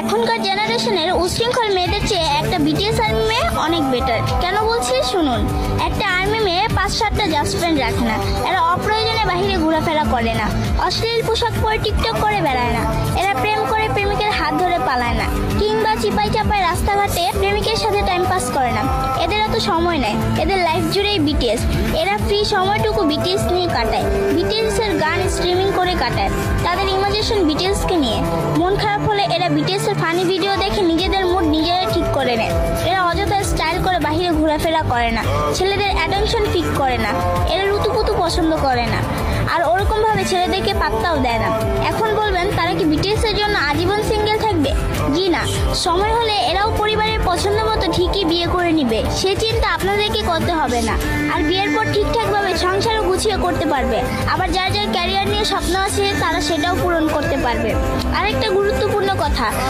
এখনকার জেনারেশনের উচ্ছৃঙ্খল মেয়েদের চেয়ে একটা বিটিএস আর্মি মেয়ে অনেক বেটার। কেন বলছি শুনুন। একটা আর্মি মেয়ে 5-7টা জাস্ট ফ্রেন্ড রাখে না। এরা অপ্রয়োজনে বাহিরে ঘোরাফেরা করে না, অশ্লীল পোশাক পরে টিকটক করে বেড়ায় না, এরা প্রেম করে প্রেমিকের হাত ধরে পালায় না, কিংবা চিপাই চাপায় রাস্তাঘাটে প্রেমিকের সাথে টাইম পাস করে না। এদের এত সময় নেয়, এদের লাইফ জুড়েই বিটিএস। এরা ফ্রি সময়টুকু বিটিএস নিয়ে কাটায়, বিটিএস এর গান স্ট্রিমিং করে কাটায়। তাদের ইমাজিনেশন বিটিএস কে নিয়ে। মন খারাপ হলে এরা বিটিএস এর ফানি ভিডিও দেখে নিজেদের মুড নিজেরা ঠিক করে নেয়। এরা অযথা স্টাইল করে বাহিরে ঘোরাফেরা করে না, ছেলেদের অ্যাটেনশন পিক করে না, এরা রুতুপুতু পছন্দ করে না, আর ওরকম ভাবে ছেলেদেরকে পাত্তাও দেয় না। এখন বলবেন তারা কি বিটিএস এর জন্য আজীবন সিঙ্গেল থাকবে? জি না, সময় হলে এরাও পরিবারের পছন্দ মতো ঠিকই বিয়ে করে নিবে। সে চিন্তা আপনাদেরকে করতে হবে না। আর বিয়ের পর ঠিকঠাকভাবে সংসারও গুছিয়ে করতে পারবে। আবার যার যার ক্যারিয়ার নিয়ে স্বপ্ন আছে তারা সেটাও পূরণ করতে পারবে। আরেকটা গুরুত্বপূর্ণ কথা,